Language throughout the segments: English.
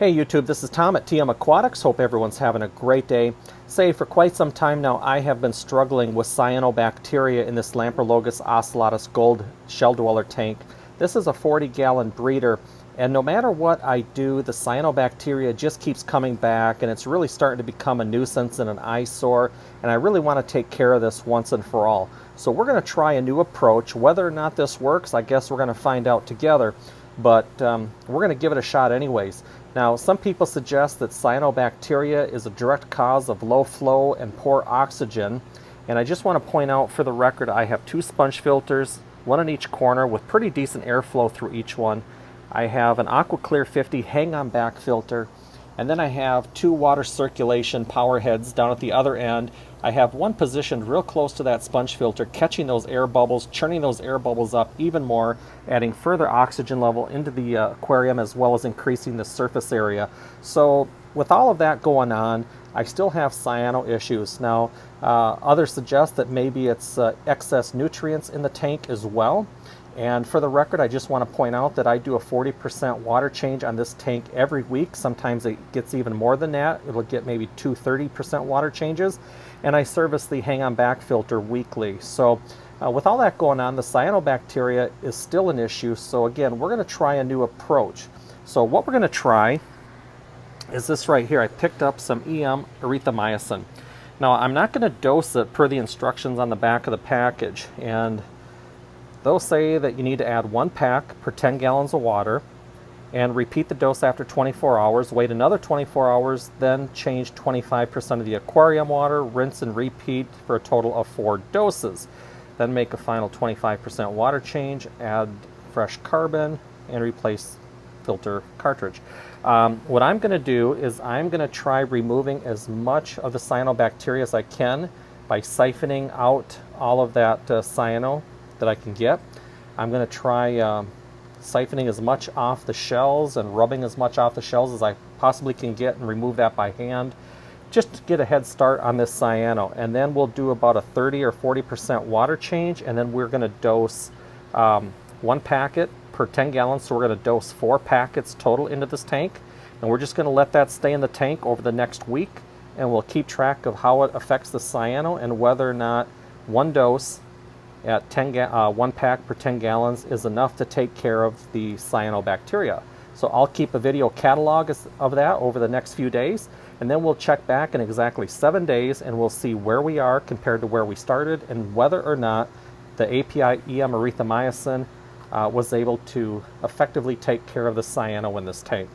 Hey YouTube, this is Tom at TM Aquatics. Hope everyone's having a great day. For quite some time now, I have been struggling with cyanobacteria in this Lamprologus ocellatus gold shell dweller tank. This is a 40-gallon breeder, and no matter what I do, the cyanobacteria just keeps coming back, and it's really starting to become a nuisance and an eyesore, and I really want to take care of this once and for all. So we're going to try a new approach. Whether or not this works, I guess we're going to find out together, but we're going to give it a shot anyways. Now, some people suggest that cyanobacteria is a direct cause of low flow and poor oxygen, and I just want to point out for the record, I have 2 sponge filters, one in each corner with pretty decent airflow through each one. I have an AquaClear 50 hang-on back filter, and then I have 2 water circulation power heads down at the other end. I have one positioned real close to that sponge filter, catching those air bubbles, churning those air bubbles up even more, adding further oxygen level into the aquarium, as well as increasing the surface area. So with all of that going on, I still have cyano issues. Now, others suggest that maybe it's excess nutrients in the tank as well. And for the record, I just want to point out that I do a 40% water change on this tank every week. Sometimes it gets even more than that. It'll get maybe 2 30% water changes. And I service the hang-on back filter weekly. So with all that going on, the cyanobacteria is still an issue. So again, we're going to try a new approach. So what we're going to try is this right here. I picked up some erythromycin. Now, I'm not going to dose it per the instructions on the back of the package. And they'll say that you need to add 1 pack per 10 gallons of water and repeat the dose after 24 hours, wait another 24 hours, then change 25% of the aquarium water, rinse and repeat for a total of 4 doses. Then make a final 25% water change, add fresh carbon, and replace filter cartridge. What I'm going to do is I'm going to try removing as much of the cyanobacteria as I can by siphoning out all of that cyano that I can get. I'm going to try siphoning as much off the shells and rubbing as much off the shells as I possibly can get and remove that by hand, just to get a head start on this cyano. And then we'll do about a 30 or 40% water change, and then we're going to dose 1 packet per 10 gallons. So we're going to dose 4 packets total into this tank, and we're just going to let that stay in the tank over the next week, and we'll keep track of how it affects the cyano and whether or not 1 dose at 1 pack per 10 gallons is enough to take care of the cyanobacteria. So I'll keep a video catalog of that over the next few days, and then we'll check back in exactly 7 days, and we'll see where we are compared to where we started, and whether or not the API erythromycin was able to effectively take care of the cyano in this tank.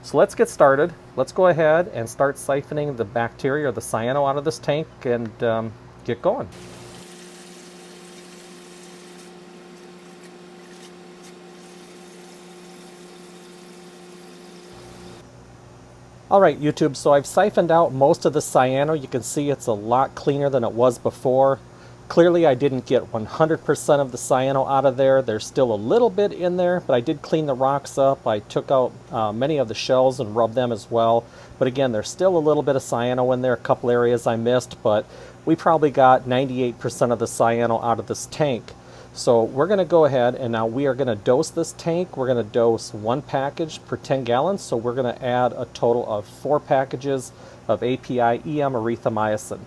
So let's get started. Let's go ahead and start siphoning the bacteria or the cyano out of this tank and get going. Alright YouTube, so I've siphoned out most of the cyano. You can see it's a lot cleaner than it was before. Clearly I didn't get 100% of the cyano out of there. There's still a little bit in there, but I did clean the rocks up. I took out many of the shells and rubbed them as well. But again, there's still a little bit of cyano in there, a couple areas I missed, but we probably got 98% of the cyano out of this tank. So we're going to go ahead and now we are going to dose this tank. We're going to dose 1 package per 10 gallons. So we're going to add a total of 4 packages of API erythromycin.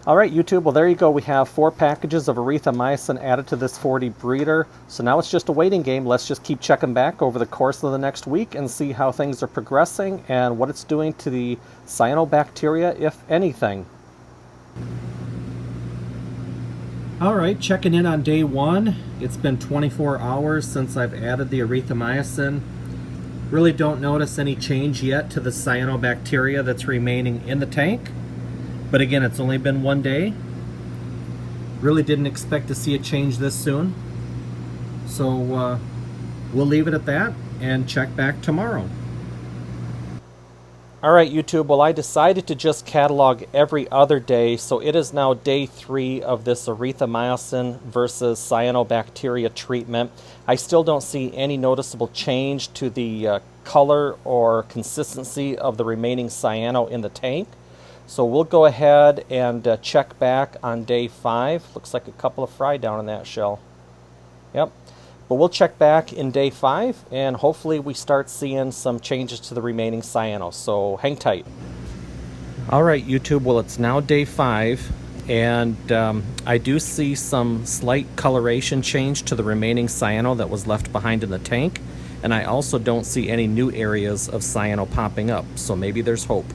Alright YouTube, well there you go. We have 4 packages of erythromycin added to this 40 breeder. So now it's just a waiting game. Let's just keep checking back over the course of the next week and see how things are progressing and what it's doing to the cyanobacteria, if anything. Alright, checking in on day 1. It's been 24 hours since I've added the erythromycin. Really don't notice any change yet to the cyanobacteria that's remaining in the tank. But again, it's only been 1 day. Really didn't expect to see a change this soon. So we'll leave it at that and check back tomorrow. Alright YouTube, well I decided to just catalog every other day, so it is now day 3 of this erythromycin versus cyanobacteria treatment. I still don't see any noticeable change to the color or consistency of the remaining cyano in the tank. So we'll go ahead and check back on day 5. Looks like a couple of fry down in that shell. Yep. But we'll check back in day 5 and hopefully we start seeing some changes to the remaining cyano. So hang tight. Alright YouTube, well it's now day 5 and I do see some slight coloration change to the remaining cyano that was left behind in the tank. And I also don't see any new areas of cyano popping up. So maybe there's hope.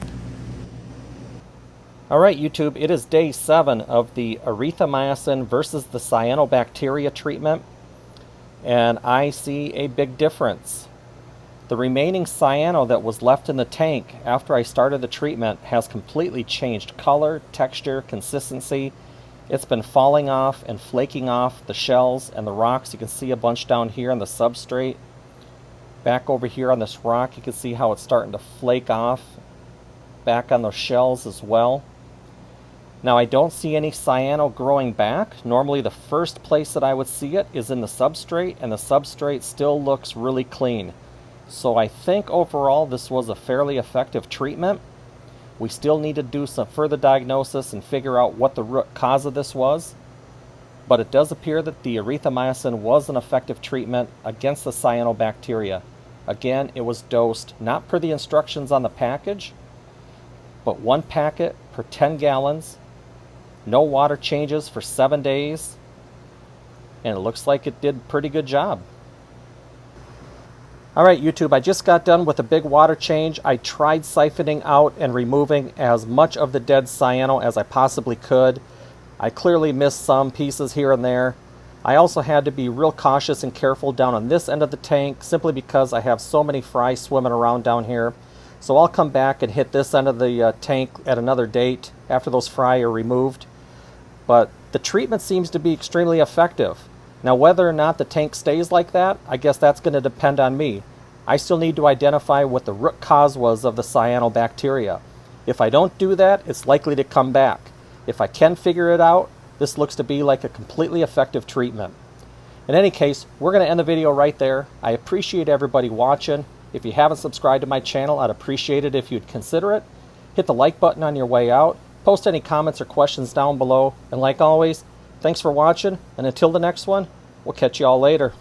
Alright YouTube, it is day 7 of the erythromycin versus the cyanobacteria treatment. And I see a big difference. The remaining cyano that was left in the tank after I started the treatment has completely changed color, texture, consistency. It's been falling off and flaking off the shells and the rocks. You can see a bunch down here on the substrate. Back over here on this rock, you can see how it's starting to flake off. Back on those shells as well. Now I don't see any cyano growing back. Normally the first place that I would see it is in the substrate, and the substrate still looks really clean. So I think overall this was a fairly effective treatment. We still need to do some further diagnosis and figure out what the root cause of this was. But it does appear that the erythromycin was an effective treatment against the cyanobacteria. Again, it was dosed not per the instructions on the package, but 1 packet per 10 gallons. No water changes for 7 days, and it looks like it did a pretty good job. Alright YouTube, I just got done with a big water change. I tried siphoning out and removing as much of the dead cyano as I possibly could. I clearly missed some pieces here and there. I also had to be real cautious and careful down on this end of the tank simply because I have so many fry swimming around down here. So I'll come back and hit this end of the tank at another date after those fry are removed. But the treatment seems to be extremely effective. Now whether or not the tank stays like that, I guess that's going to depend on me. I still need to identify what the root cause was of the cyanobacteria. If I don't do that, it's likely to come back. If I can figure it out, this looks to be like a completely effective treatment. In any case, we're going to end the video right there. I appreciate everybody watching. If you haven't subscribed to my channel, I'd appreciate it if you'd consider it. Hit the like button on your way out. Post any comments or questions down below. And like always, thanks for watching. And until the next one, we'll catch you all later.